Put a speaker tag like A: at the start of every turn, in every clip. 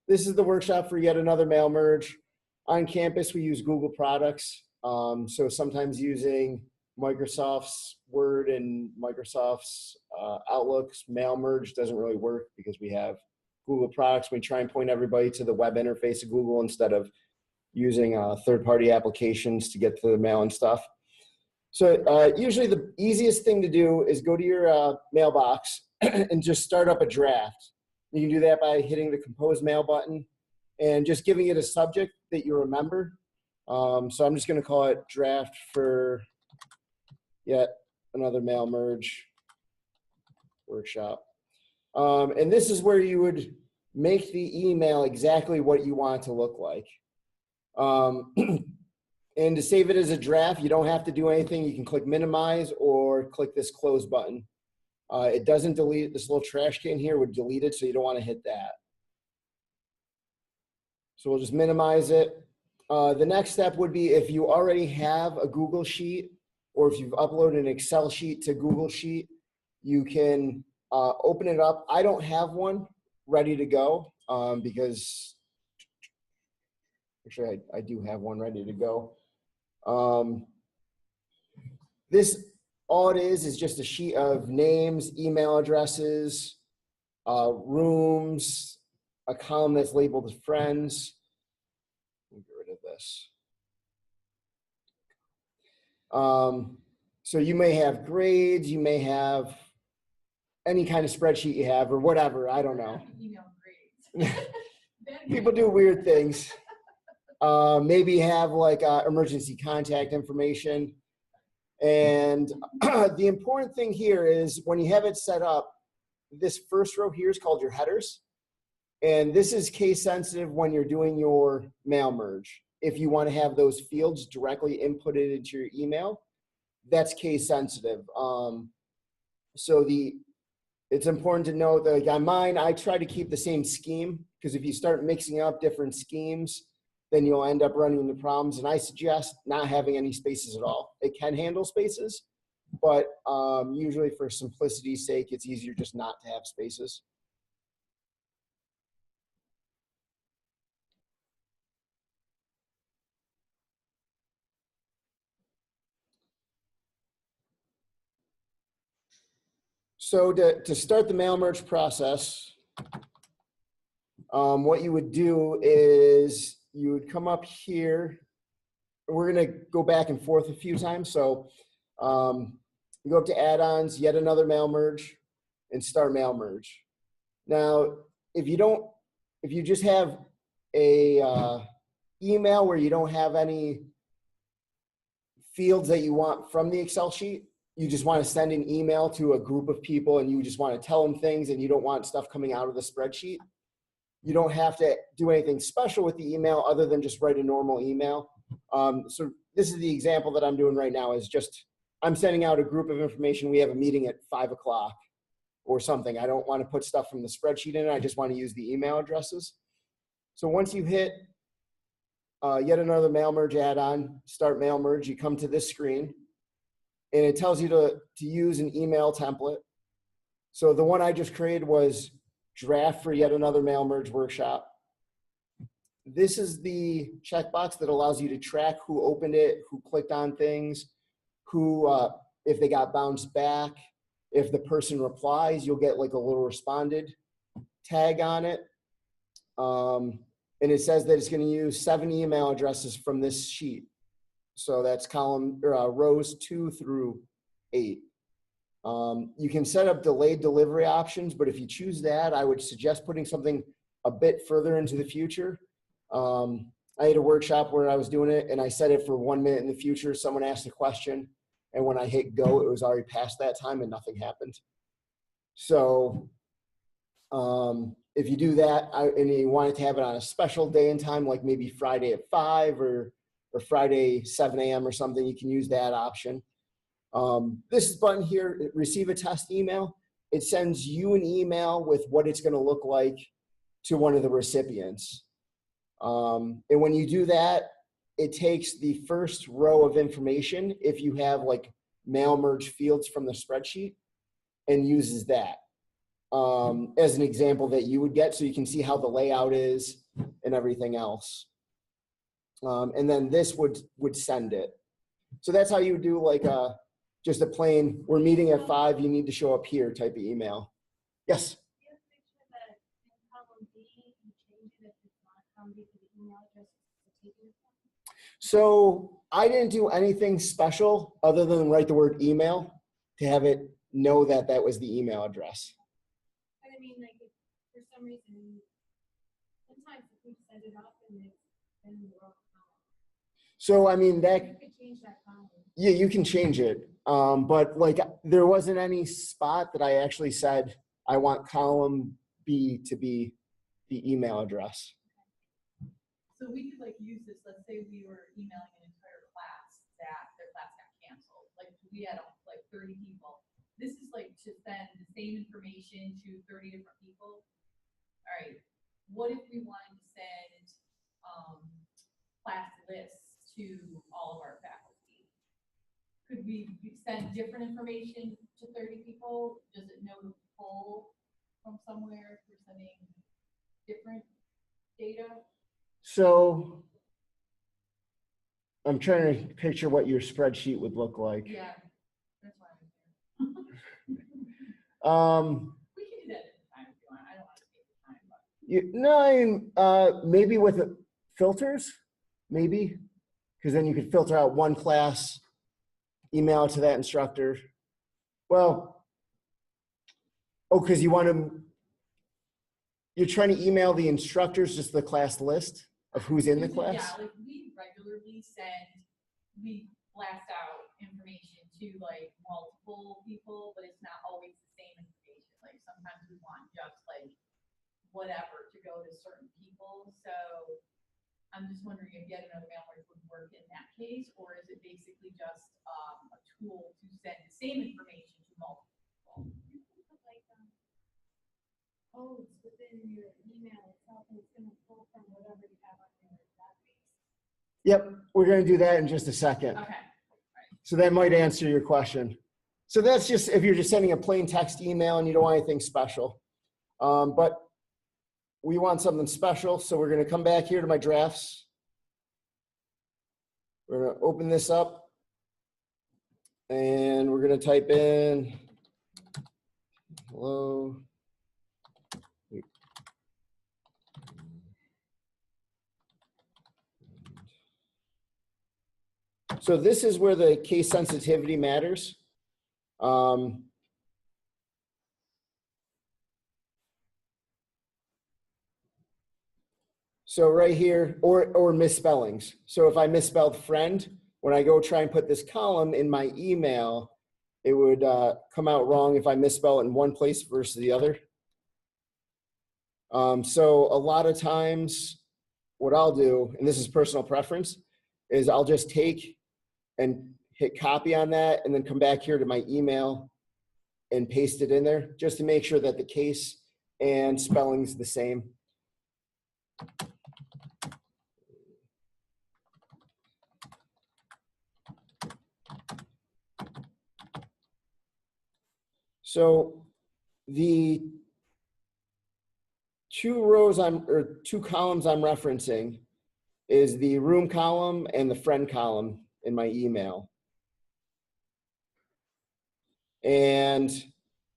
A: This is the workshop for yet another mail merge. On campus, we use Google products. So sometimes using Microsoft's Word and Microsoft's Outlook's mail merge doesn't really work because we have Google products. We try and point everybody to the web interface of Google instead of using third-party applications to get to the mail and stuff. So usually the easiest thing to do is go to your mailbox and just start up a draft. You can do that by hitting the Compose Mail button and just giving it a subject that you remember. So I'm just going to call it draft for yet another mail merge workshop. And this is where you would make the email exactly what you want it to look like. And to save it as a draft, you don't have to do anything. You can click minimize or click this close button. It doesn't delete, this little trash can here would delete it, so you don't want to hit that. So we'll just minimize it. The next step would be if you already have a Google Sheet or if you've uploaded an Excel sheet to Google Sheet, you can open it up. I don't have one ready to go because actually I do have one ready to go. This, all it is just a sheet of names, email addresses, rooms, a column that's labeled as friends. Let me get rid of this. So you may have grades, you may have any kind of spreadsheet you have or whatever, I don't know.
B: Email grades.
A: People do weird things. Maybe have like emergency contact information. And the important thing here is when you have it set up, this first row here is called your headers. And this is case sensitive when you're doing your mail merge. If you want to have those fields directly inputted into your email, that's case sensitive. So it's important to note that like on mine, I try to keep the same scheme because if you start mixing up different schemes, then you'll end up running into problems. And I suggest not having any spaces at all. It can handle spaces, but usually for simplicity's sake, it's easier just not to have spaces. So to start the mail merge process, what you would do is you would come up here. We're going to go back and forth a few times. So you go up to add-ons, yet another mail merge, and start mail merge. Now, if you just have a email where you don't have any fields that you want from the Excel sheet, you just want to send an email to a group of people and you just want to tell them things and you don't want stuff coming out of the spreadsheet, you don't have to do anything special with the email other than just write a normal email. So this is the example that I'm doing right now is just, I'm sending out a group of information. We have a meeting at 5 o'clock or something. I don't want to put stuff from the spreadsheet in it. I just want to use the email addresses. So once you hit yet another mail merge add-on, start mail merge, you come to this screen and it tells you to use an email template. So the one I just created was draft for yet another mail merge workshop. This is the checkbox that allows you to track who opened it, who clicked on things, who, if they got bounced back, if the person replies, you'll get like a little responded tag on it. And it says that it's going to use 7 email addresses from this sheet. So that's rows 2 through 8. You can set up delayed delivery options, but if you choose that, I would suggest putting something a bit further into the future. I had a workshop where I was doing it and I set it for 1 minute in the future. Someone asked a question and when I hit go, it was already past that time and nothing happened. So if you do that and you wanted to have it on a special day and time, like maybe Friday at 5 or Friday 7 a.m. or something, you can use that option. This button here, receive a test email. It sends you an email with what it's going to look like to one of the recipients. And when you do that, it takes the first row of information, if you have like mail merge fields from the spreadsheet, and uses that. as an example that you would get, so you can see how the layout is and everything else. And then this would send it. So that's how you would do like just a plain, we're meeting at 5, you need to show up here type of email. Yes? So I didn't do anything special other than write the word email to have it know that that was the email address.
B: I mean, like, if for some reason, sometimes if we set it up and it's in the wrong column.
A: So, I mean, that,
B: You could change that column.
A: yeah, you can change it. But like, there wasn't any spot that I actually said, I want column B to be the email address.
C: So we could like use this, let's say we were emailing an entire class that their class got canceled. Like we had like 30 people. This is like to send the same information to 30 different people. All right, what if we wanted to send class lists to all of our faculty? Could we send different information to 30 people? Does it know to pull from somewhere for sending different data?
A: So I'm trying to picture what your spreadsheet would look like.
C: Yeah, that's why we can do that at the time if you want. I don't want to take the time, but
A: No, maybe with filters, maybe, because then you could filter out one class, email it to that instructor. Well, oh, because you want to, you're trying to email the instructors just the class list of who's in the class?
C: Yeah, like we regularly blast out information to like multiple people, but it's not always the same information. Like sometimes we want just like whatever to go to certain people. So I'm just wondering if yet another mail merge would work in that case, or is it basically just a tool to send the same information to multiple people?
B: Like, codes within your email itself, and it's going to pull from whatever you have on your database.
A: Yep, we're going to do that in just a second.
C: Okay.
A: So that might answer your question. So that's just if you're just sending a plain text email and you don't want anything special. But we want something special, so we're going to come back here to my drafts. We're going to open this up, and we're going to type in hello. So this is where the case sensitivity matters. So right here, or misspellings. So if I misspelled friend, when I go try and put this column in my email, it would come out wrong if I misspell it in one place versus the other. So a lot of times what I'll do, and this is personal preference, is I'll just take and hit copy on that and then come back here to my email and paste it in there just to make sure that the case and spelling's the same. So the two columns I'm referencing is the room column and the friend column in my email. And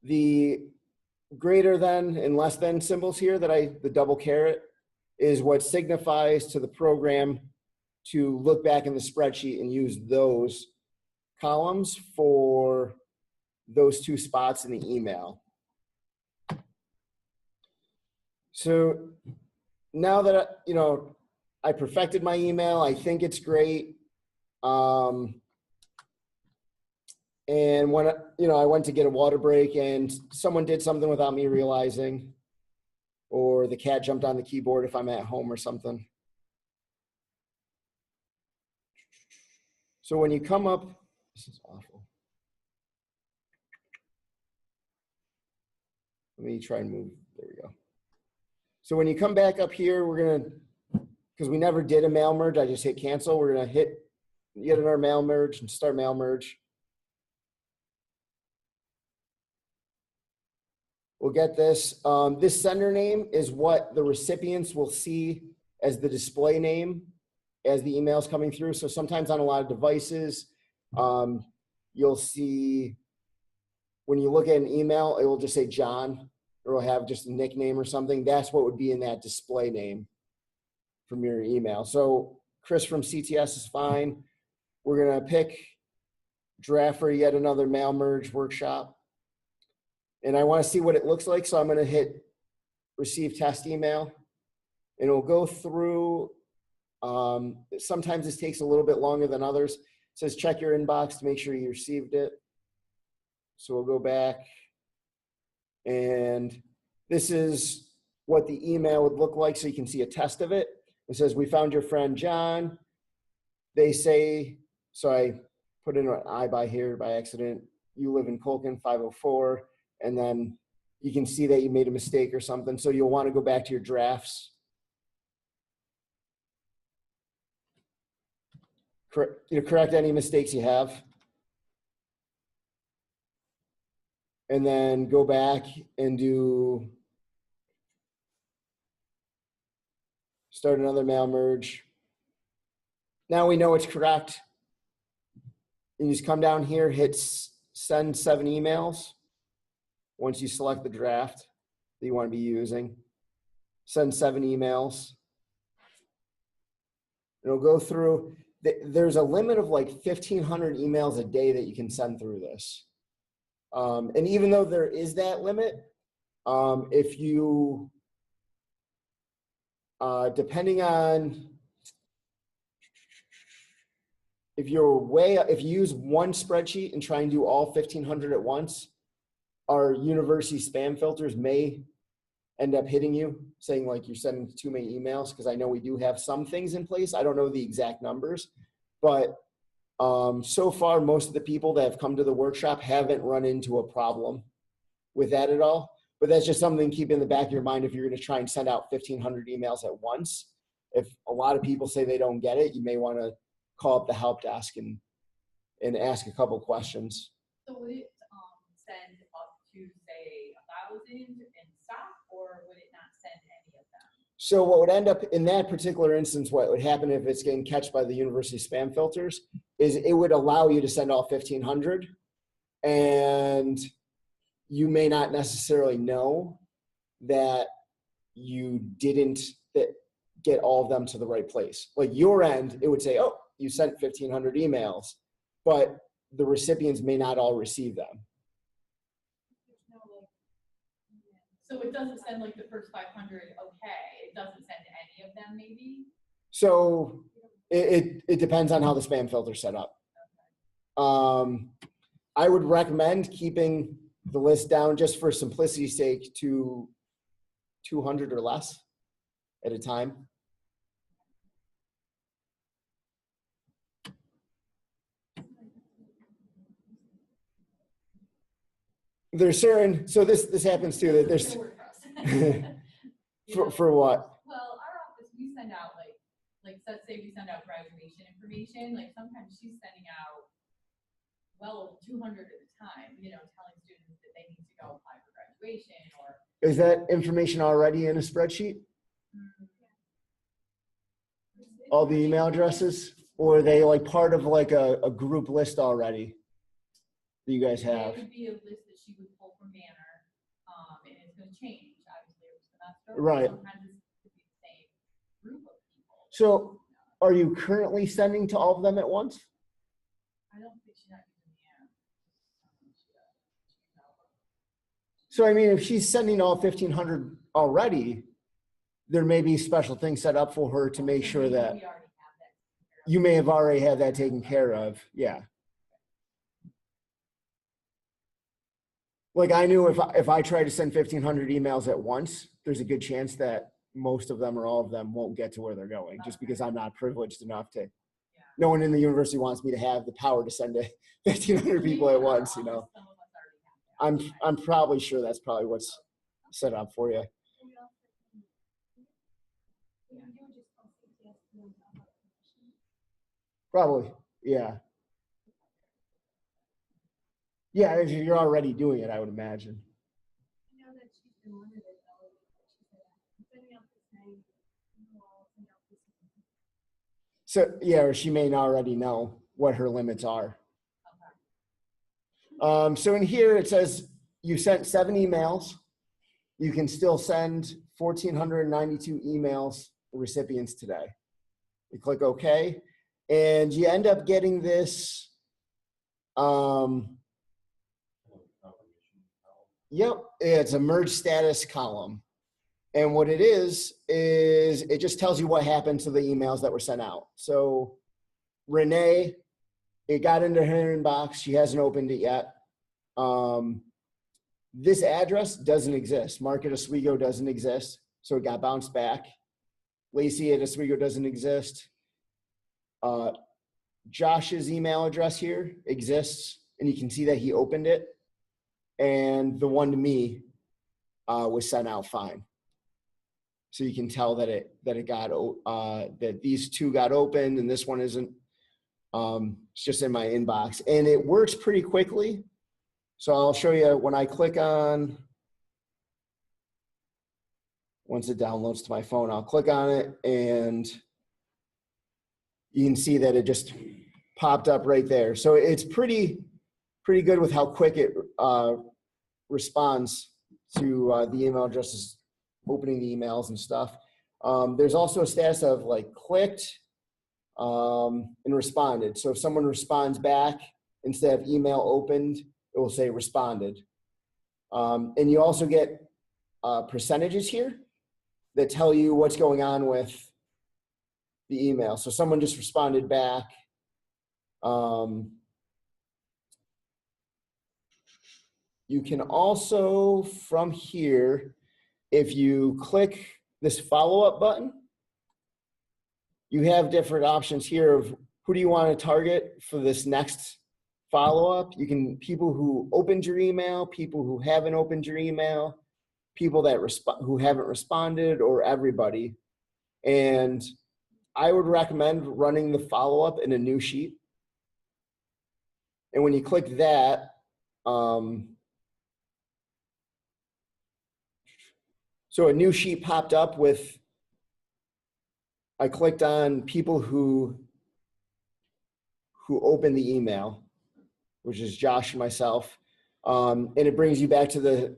A: the greater than and less than symbols here the double caret is what signifies to the program to look back in the spreadsheet and use those columns for those two spots in the email. So now that I perfected my email, I think it's great. And when I went to get a water break and someone did something without me realizing, or the cat jumped on the keyboard if I'm at home or something. So when you come up, this is awful. Let me try and move, there we go. So when you come back up here, we're gonna, because we never did a mail merge, I just hit cancel. We're gonna hit yet another mail merge and start mail merge. we'll get this. This sender name is what the recipients will see as the display name as the email's coming through. So sometimes on a lot of devices, you'll see when you look at an email, it will just say John, or it'll have just a nickname or something. That's what would be in that display name from your email. So Chris from CTS is fine. We're gonna pick draft for yet another mail merge workshop. And I wanna see what it looks like. So I'm gonna hit receive test email, and it'll go through. Sometimes this takes a little bit longer than others. It says check your inbox to make sure you received it. So we'll go back, and this is what the email would look like, so you can see a test of it. It says, we found your friend John. They say, so I put in an I by here by accident. You live in Colkin, 504. And then you can see that you made a mistake or something. So you'll want to go back to your drafts. Correct any mistakes you have. And then go back and do start another mail merge. Now we know it's correct. You just come down here, hit send 7 emails. Once you select the draft that you want to be using, send 7 emails. It'll go through. There's a limit of like 1,500 emails a day that you can send through this. And even though there is that limit, if you, depending on, if you use one spreadsheet and try and do all 1,500 at once, our university spam filters may end up hitting you, saying like you're sending too many emails, because I know we do have some things in place. I don't know the exact numbers, but so far, most of the people that have come to the workshop haven't run into a problem with that at all. But that's just something to keep in the back of your mind if you're going to try and send out 1,500 emails at once. If a lot of people say they don't get it, you may want to call up the help desk and ask a couple questions.
C: So would it send up to say 1,000 in stock, or would it not send any of them?
A: So what would end up in that particular instance, what would happen if it's getting catched by the university spam filters, is it would allow you to send all 1,500, and you may not necessarily know that you didn't get all of them to the right place. Like your end, it would say, oh, you sent 1,500 emails, but the recipients may not all receive them.
C: So it doesn't send like the first 500, okay. It doesn't send any of them maybe?
A: So it depends on how the spam filter is set up. Okay. I would recommend keeping the list down just for simplicity's sake to 200 or less at a time. There's certain, so this happens too, that there's, for what?
C: Well, our office, we send out like let's say we send out graduation information, like sometimes she's sending out well over 200 at a time, you know, telling students that they need to go apply for graduation or.
A: Is that information already in a spreadsheet? Mm-hmm. All the email addresses? Or are they like part of like a group list already that you guys have?
C: It would be a list that she would pull from Banner, and it's going to change, obviously, every semester.
A: Right.
C: Sometimes it's going to be the same group of people.
A: So are you currently sending to all of them at once?
C: I don't think she's not using YAMM.
A: So, I mean, if she's sending all 1,500 already, there may be special things set up for her to make sure that you may have already had that taken care of. Yeah. Like I knew if I try to send 1,500 emails at once, there's a good chance that most of them or all of them won't get to where they're going, just because I'm not privileged enough to. No one in the university wants me to have the power to send to 1,500 people at once, you know. I'm probably sure that's probably what's set up for you. Probably, yeah. Yeah, if you're already doing it, I would imagine.
B: I know that and wanted it though. She said, I'm sending out this thing, I'll send out this thing.
A: So yeah, or she may already know what her limits are. So in here it says you sent 7 emails. You can still send 1,492 emails to recipients today. You click OK, and you end up getting this. Yep, it's a merge status column. And what it is it just tells you what happened to the emails that were sent out. So Renee, it got into her inbox. She hasn't opened it yet. This address doesn't exist. Mark at Oswego doesn't exist. So it got bounced back. Lacey at Oswego doesn't exist. Josh's email address here exists, and you can see that he opened it. And the one to me was sent out fine. So you can tell that it got that these 2 got opened and this one isn't. It's just in my inbox, and it works pretty quickly. So I'll show you when I click on. Once it downloads to my phone, I'll click on it, and you can see that it just popped up right there. So it's pretty good with how quick it responds to the email addresses, opening the emails and stuff. There's also a status of like clicked and responded. So if someone responds back instead of email opened, it will say responded. And you also get percentages here that tell you what's going on with the email. So someone just responded back. You can also, from here, if you click this follow-up button, you have different options here of who do you want to target for this next follow-up. You can, people who opened your email, people who haven't opened your email, people that who haven't responded, or everybody. And I would recommend running the follow-up in a new sheet. And when you click that, so a new sheet popped up with, I clicked on people who opened the email, which is Josh and myself. And it brings you back to the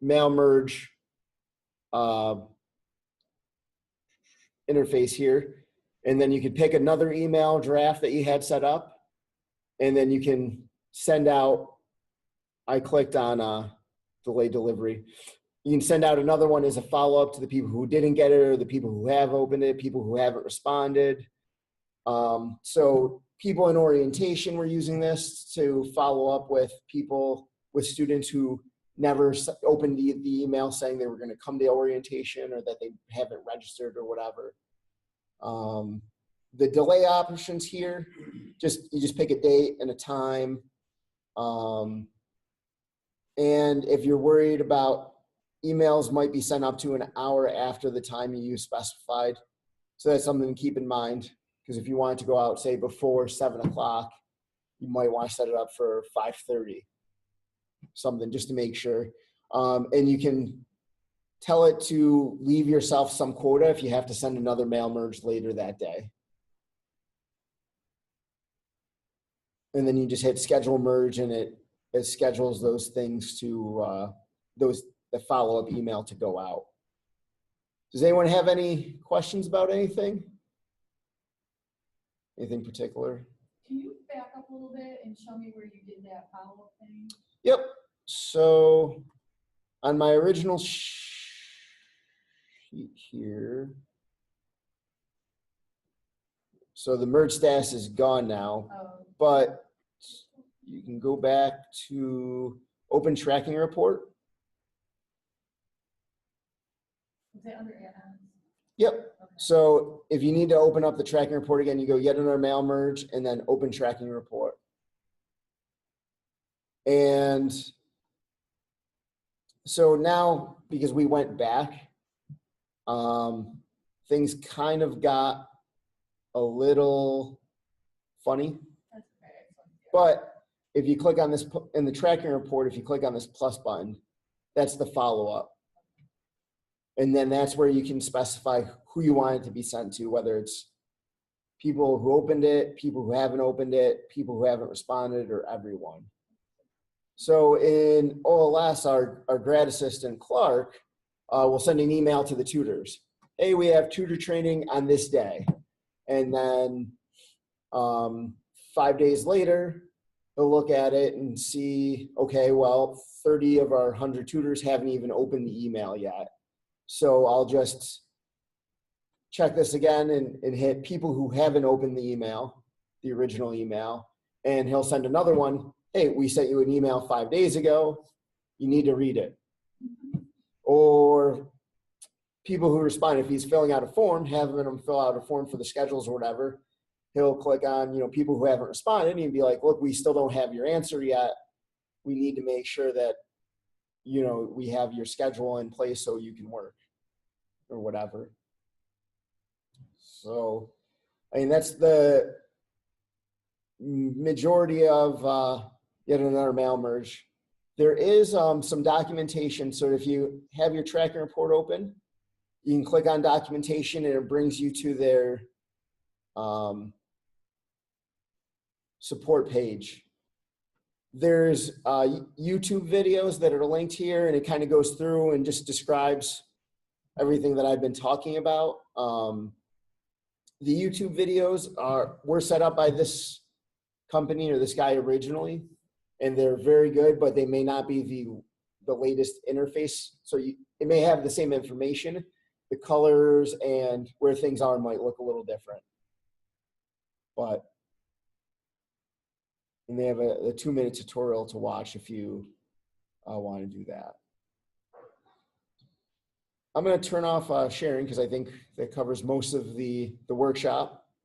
A: mail merge interface here. And then you could pick another email draft that you had set up, and then you can send out, I clicked on delay delivery. You can send out another one as a follow-up to the people who didn't get it, or the people who have opened it, people who haven't responded. So people in orientation were using this to follow up with people, with students who never opened the email saying they were going to come to orientation, or that they haven't registered or whatever. The delay options here, you just pick a date and a time. And if you're worried about emails might be sent up to an hour after the time you specified. So that's something to keep in mind, because if you want it to go out, say before 7 o'clock, you might want to set it up for 5:30, something just to make sure. And you can tell it to leave yourself some quota if you have to send another mail merge later that day. And then you just hit schedule merge, and it schedules those things to the follow-up email to go out. Does anyone have any questions about anything? Anything particular?
C: Can you back up a little bit and show me where you did that follow-up thing?
A: Yep. So on my original sheet here, so the merge status is gone now, but you can go back to open tracking report.
C: Is it under add-ons?
A: Yep.
C: Okay.
A: So if you need to open up the tracking report again, you go yet another mail merge and then open tracking report. And so now, because we went back, things kind of got a little funny.
C: That's okay.
A: But if you click on this in the tracking report, if you click on this plus button, that's the follow-up. And then that's where you can specify who you want it to be sent to, whether it's people who opened it, people who haven't opened it, people who haven't responded, or everyone. So in OLS, our grad assistant, Clark, will send an email to the tutors. Hey, we have tutor training on this day. And then 5 days later, he'll look at it and see, okay, well, 30 of our 100 tutors haven't even opened the email yet. So I'll just check this again and hit people who haven't opened the email, the original email, and he'll send another one. Hey, we sent you an email 5 days ago. You need to read it. Or people who respond, if he's filling out a form, having them fill out a form for the schedules or whatever, he'll click on, people who haven't responded and be like, look, we still don't have your answer yet. We need to make sure that, we have your schedule in place so you can work or whatever. So, that's the majority of yet another mail merge. There is some documentation. So if you have your tracking report open, you can click on documentation and it brings you to their support page. There's YouTube videos that are linked here, and it kind of goes through and just describes everything that I've been talking about. The YouTube videos were set up by this company or this guy originally, and they're very good, but they may not be the latest interface. So it may have the same information. The colors and where things are might look a little different. And they have a 2-minute tutorial to watch if you want to do that. I'm going to turn off sharing because I think that covers most of the workshop.